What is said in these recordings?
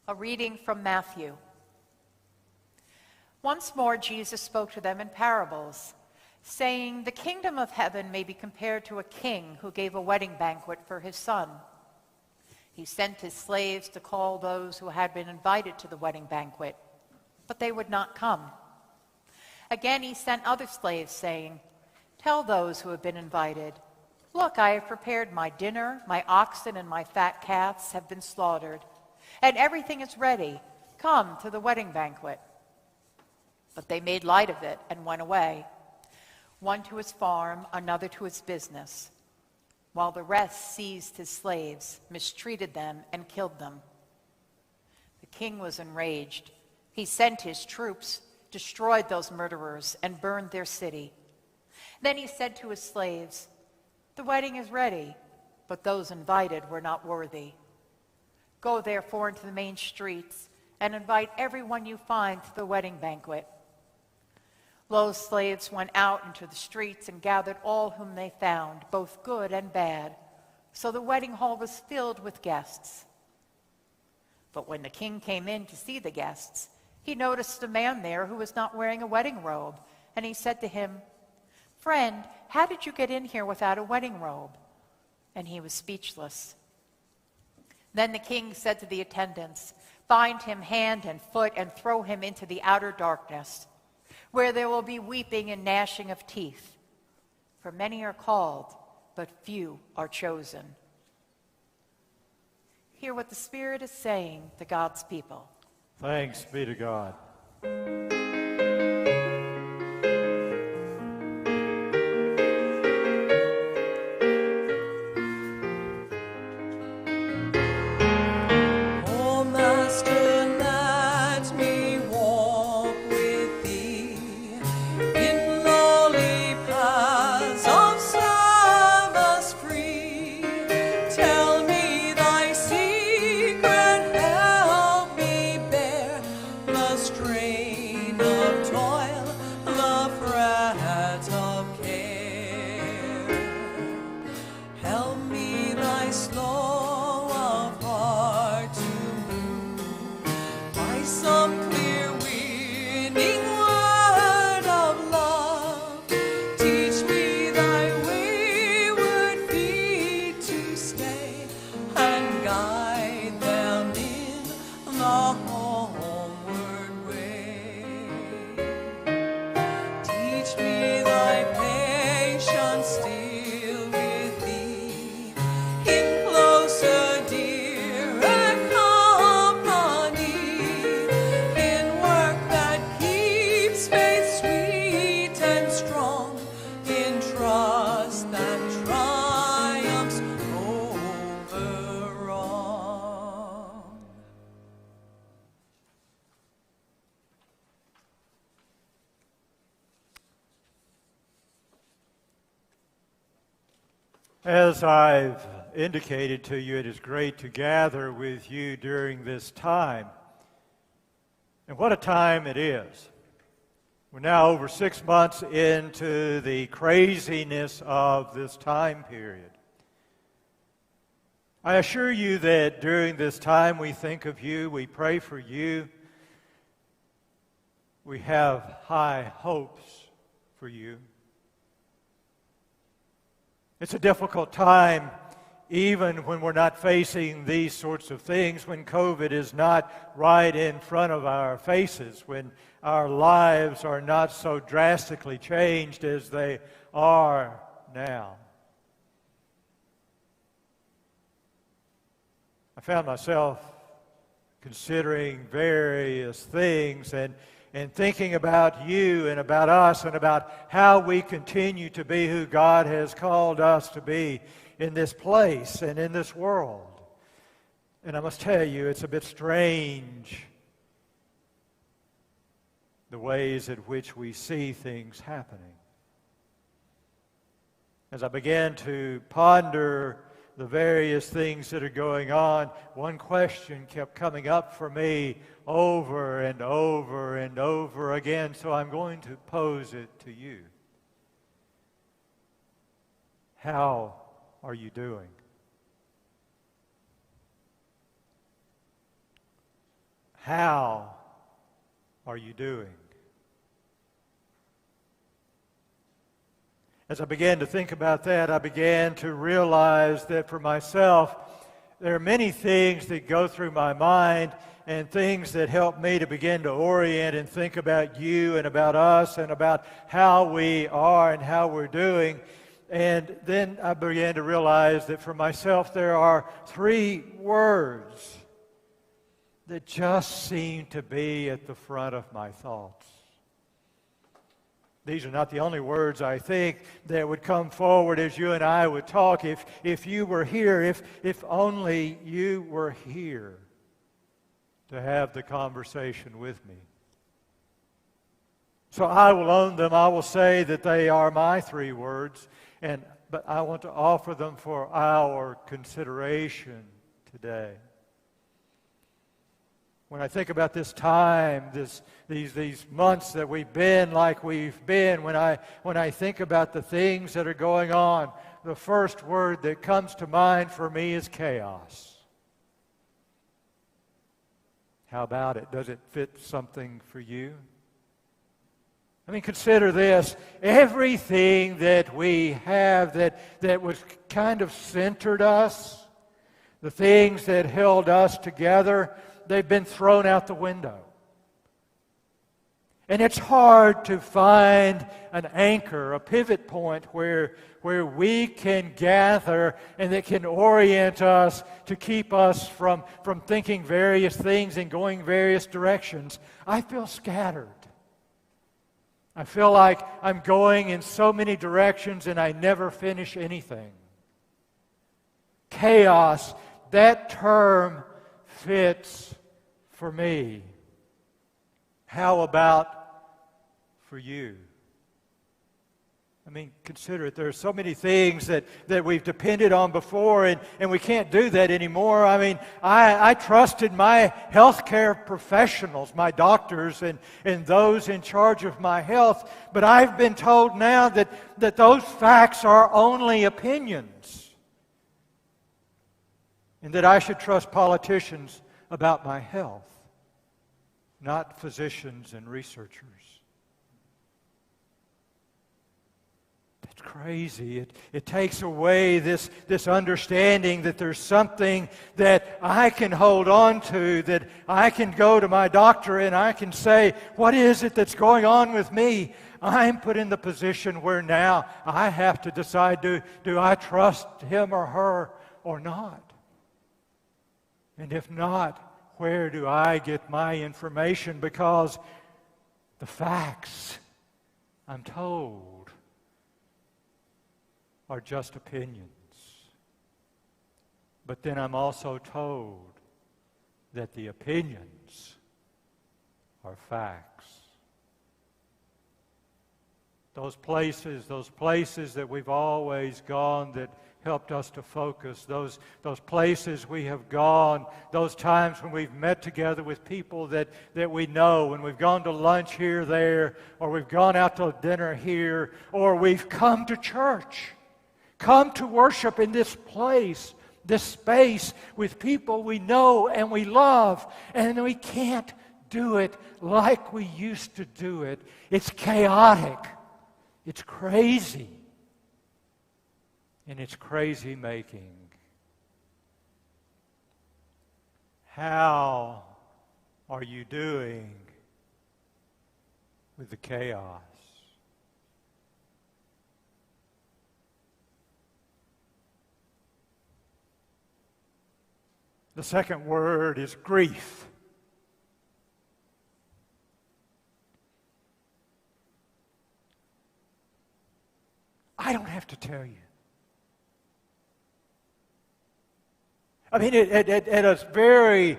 A reading from Matthew. Once more Jesus spoke to them in parables, saying, "The kingdom of heaven may be compared to a king who gave a wedding banquet for his son. He sent his slaves to call those who had been invited to the wedding banquet, but they would not come. Again he sent other slaves, saying, 'Tell those who have been invited, look, I have prepared my dinner, my oxen and my fat calves have been slaughtered, and everything is ready. Come to the wedding banquet.' But they made light of it and went away, one to his farm, another to his business, while the rest seized his slaves, mistreated them, and killed them. The king was enraged. He sent his troops, destroyed those murderers, and burned their city. Then he said to his slaves, 'The wedding is ready, but those invited were not worthy. Go therefore into the main streets and invite everyone you find to the wedding banquet.' Those slaves went out into the streets and gathered all whom they found, both good and bad. So the wedding hall was filled with guests. But when the king came in to see the guests, he noticed a man there who was not wearing a wedding robe, and he said to him, 'Friend, how did you get in here without a wedding robe?' And he was speechless. Then the king said to the attendants, 'Bind him hand and foot and throw him into the outer darkness, where there will be weeping and gnashing of teeth. For many are called, but few are chosen.'" Hear what the Spirit is saying to God's people. Thanks be to God. As I've indicated to you, it is great to gather with you during this time. And what a time it is. We're now over 6 months into the craziness of this time period. I assure you that during this time we think of you, we pray for you, we have high hopes for you. It's a difficult time even when we're not facing these sorts of things, when COVID is not right in front of our faces, when our lives are not so drastically changed as they are now. I found myself considering various things and thinking about you and about us and about how we continue to be who God has called us to be in this place and in this world. And I must tell you, it's a bit strange, the ways in which we see things happening. As I began to ponder the various things that are going on, one question kept coming up for me over and over and over again, so I'm going to pose it to you. How are you doing? How are you doing? As I began to think about that, I began to realize that for myself, there are many things that go through my mind and things that help me to begin to orient and think about you and about us and about how we are and how we're doing. And then I began to realize that for myself, there are 3 words that just seem to be at the front of my thoughts. These are not the only words, I think, that would come forward as you and I would talk. If you were here, if only you were here to have the conversation with me. So I will own them. I will say that they are my 3 words, but I want to offer them for our consideration today. When I think about this time, these months that we've been like we've been, when I think about the things that are going on, the first word that comes to mind for me is chaos. How about it? Does it fit something for you? I mean, consider this. Everything that we have that was kind of centered us, the things that held us together, they've been thrown out the window. And it's hard to find an anchor, a pivot point where we can gather and that can orient us to keep us from thinking various things and going various directions. I feel scattered. I feel like I'm going in so many directions and I never finish anything. Chaos, that term fits for me. How about for you? I mean, consider it. There are so many things that we've depended on before, and we can't do that anymore. I mean, I trusted my healthcare professionals, my doctors, and those in charge of my health, but I've been told now that those facts are only opinions, and that I should trust politicians about my health, not physicians and researchers. That's crazy. It takes away this understanding that there's something that I can hold on to, that I can go to my doctor and I can say, what is it that's going on with me? I'm put in the position where now I have to decide, do I trust him or her or not? And if not, where do I get my information? Because the facts, I'm told, are just opinions. But then I'm also told that the opinions are facts. Those places that we've always gone that helped us to focus, those places we have gone, those times when we've met together with people that we know, when we've gone to lunch here, there, or we've gone out to dinner here, or we've come to church, come to worship in this place, this space with people we know and we love, and we can't do it like we used to do it. It's chaotic. It's crazy. And it's crazy making. How are you doing with the chaos? The second word is grief. I don't have to tell you. I mean, at a very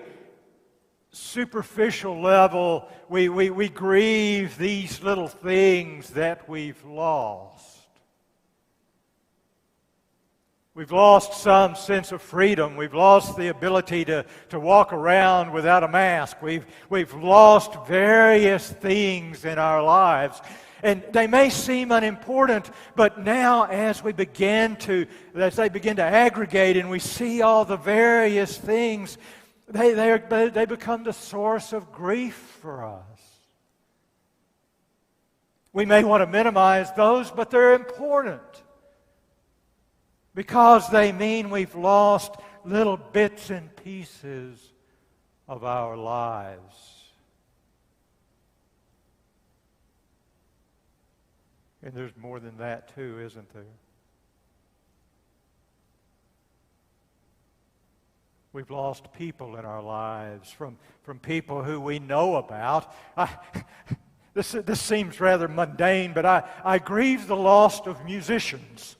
superficial level, we grieve these little things that we've lost. We've lost some sense of freedom. We've lost the ability to walk around without a mask. We've lost various things in our lives. And they may seem unimportant, but now as they begin to aggregate and we see all the various things, They become the source of grief for us. We may want to minimize those, but they're important because they mean we've lost little bits and pieces of our lives. And there's more than that too, isn't there? We've lost people in our lives from people who we know about. This seems rather mundane, but I grieve the loss of musicians.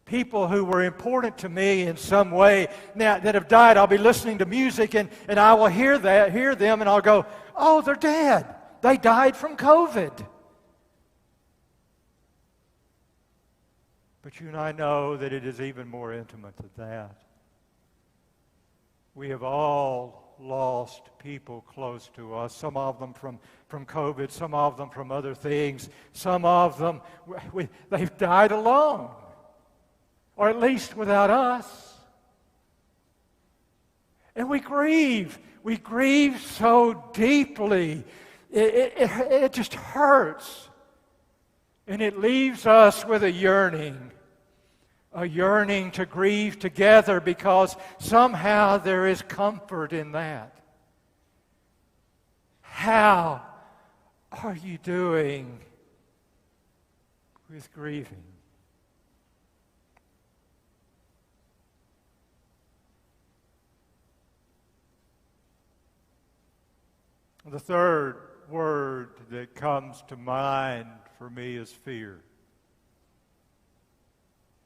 People who were important to me in some way now that have died. I'll be listening to music and I will hear them and I'll go, oh, they're dead. They died from COVID. But you and I know that it is even more intimate than that. We have all lost people close to us, some of them from COVID, some of them from other things, some of them, they've died alone, or at least without us. And we grieve so deeply. It just hurts. And it leaves us with a yearning to grieve together because somehow there is comfort in that. How are you doing with grieving? The third word that comes to mind for me is fear.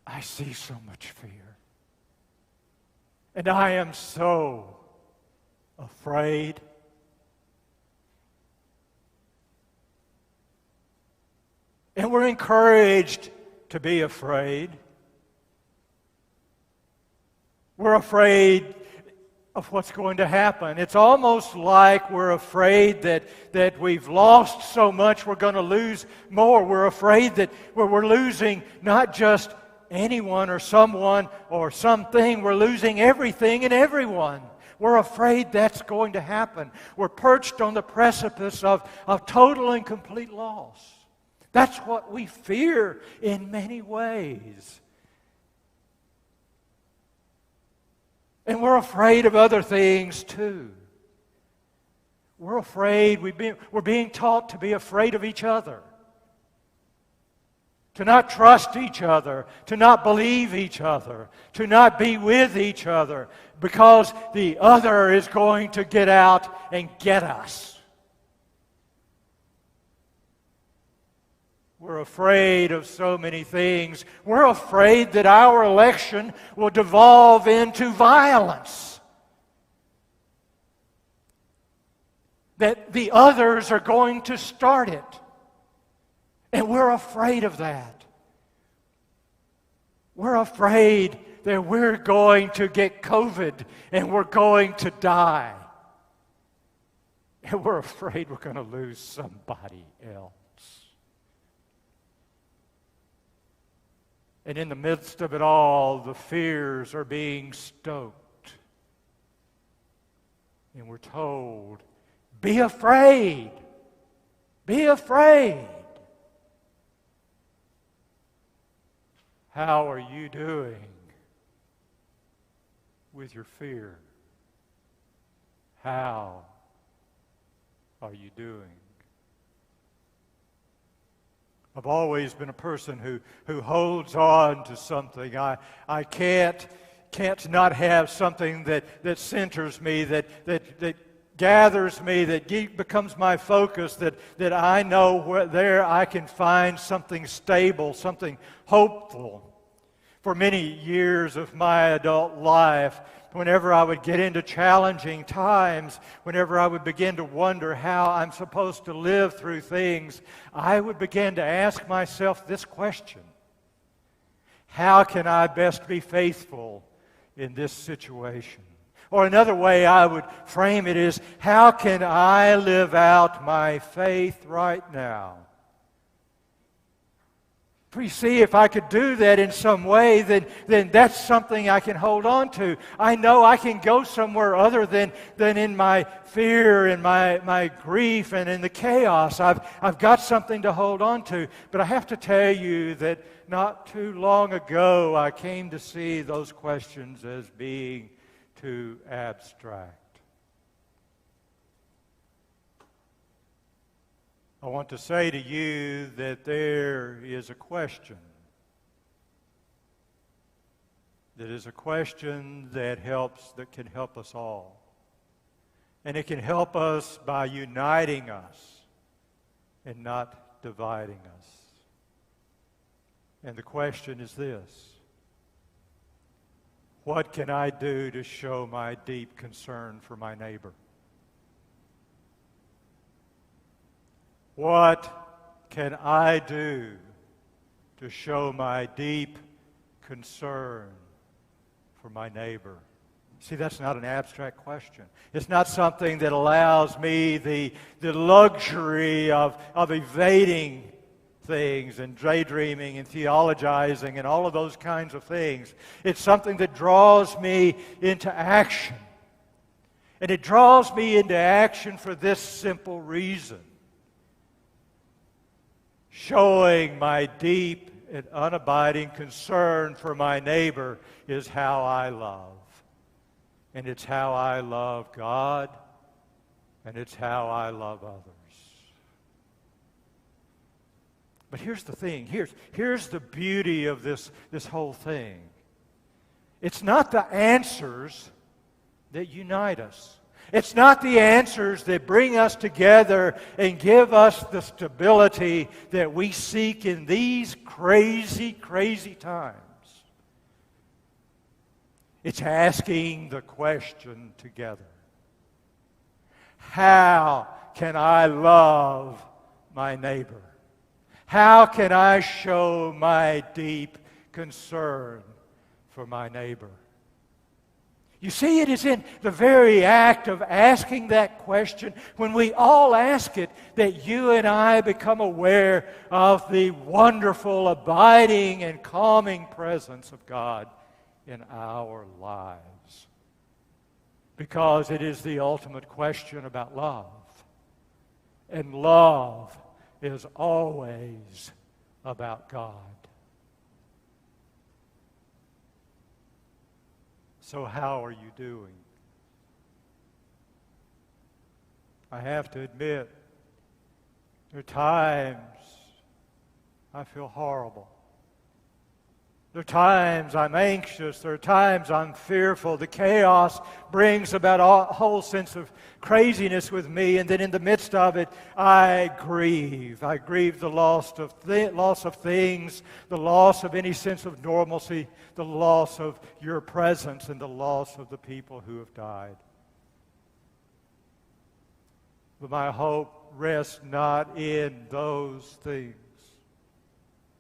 I see so much fear. And I am so afraid. And we're encouraged to be afraid. We're afraid of what's going to happen. It's almost like we're afraid that we've lost so much, we're going to lose more. We're afraid that we're losing not just anyone or someone or something, we're losing everything and everyone. We're afraid that's going to happen. We're perched on the precipice of total and complete loss. That's what we fear in many ways. And we're afraid of other things too. We're afraid, we're being taught to be afraid of each other. To not trust each other, to not believe each other, to not be with each other, because the other is going to get out and get us. We're afraid of so many things. We're afraid that our election will devolve into violence. That the others are going to start it. And we're afraid of that. We're afraid that we're going to get COVID and we're going to die. And we're afraid we're going to lose somebody else. And in the midst of it all, the fears are being stoked. And we're told, be afraid. Be afraid. How are you doing with your fear? How are you doing? I've always been a person who holds on to something. I can't not have something that centers me, that gathers me, that becomes my focus, that I know there I can find something stable, something hopeful. For many years of my adult life, whenever I would get into challenging times, whenever I would begin to wonder how I'm supposed to live through things, I would begin to ask myself this question: how can I best be faithful in this situation? Or another way I would frame it is, how can I live out my faith right now? see if I could do that in some way, then that's something I can hold on to. I know I can go somewhere other than in my fear and my grief and in the chaos. I've got something to hold on to. But I have to tell you that not too long ago I came to see those questions as being too abstract. I want to say to you that there is a question. That is a question that can help us all. And it can help us by uniting us and not dividing us. And the question is this: what can I do to show my deep concern for my neighbor? What can I do to show my deep concern for my neighbor? See, that's not an abstract question. It's not something that allows me the luxury of evading things and daydreaming and theologizing and all of those kinds of things. It's something that draws me into action. And it draws me into action for this simple reason: showing my deep and unabiding concern for my neighbor is how I love. And it's how I love God, and it's how I love others. But here's the thing. Here's the beauty of this whole thing. It's not the answers that unite us. It's not the answers that bring us together and give us the stability that we seek in these crazy, crazy times. It's asking the question together: how can I love my neighbor? How can I show my deep concern for my neighbor? You see, it is in the very act of asking that question, when we all ask it, that you and I become aware of the wonderful, abiding, and calming presence of God in our lives. Because it is the ultimate question about love. And love is always about God. So how are you doing? I have to admit, there are times I feel horrible. There are times I'm anxious. There are times I'm fearful. The chaos brings about a whole sense of craziness with me, and then in the midst of it, I grieve. I grieve the loss of things, the loss of any sense of normalcy, the loss of your presence, and the loss of the people who have died. But my hope rests not in those things.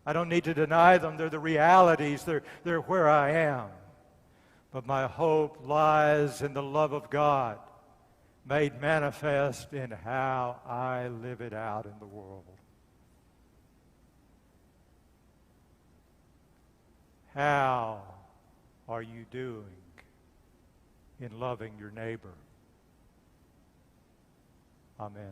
I don't need to deny them. They're the realities. They're where I am. But my hope lies in the love of God made manifest in how I live it out in the world. How are you doing in loving your neighbor? Amen.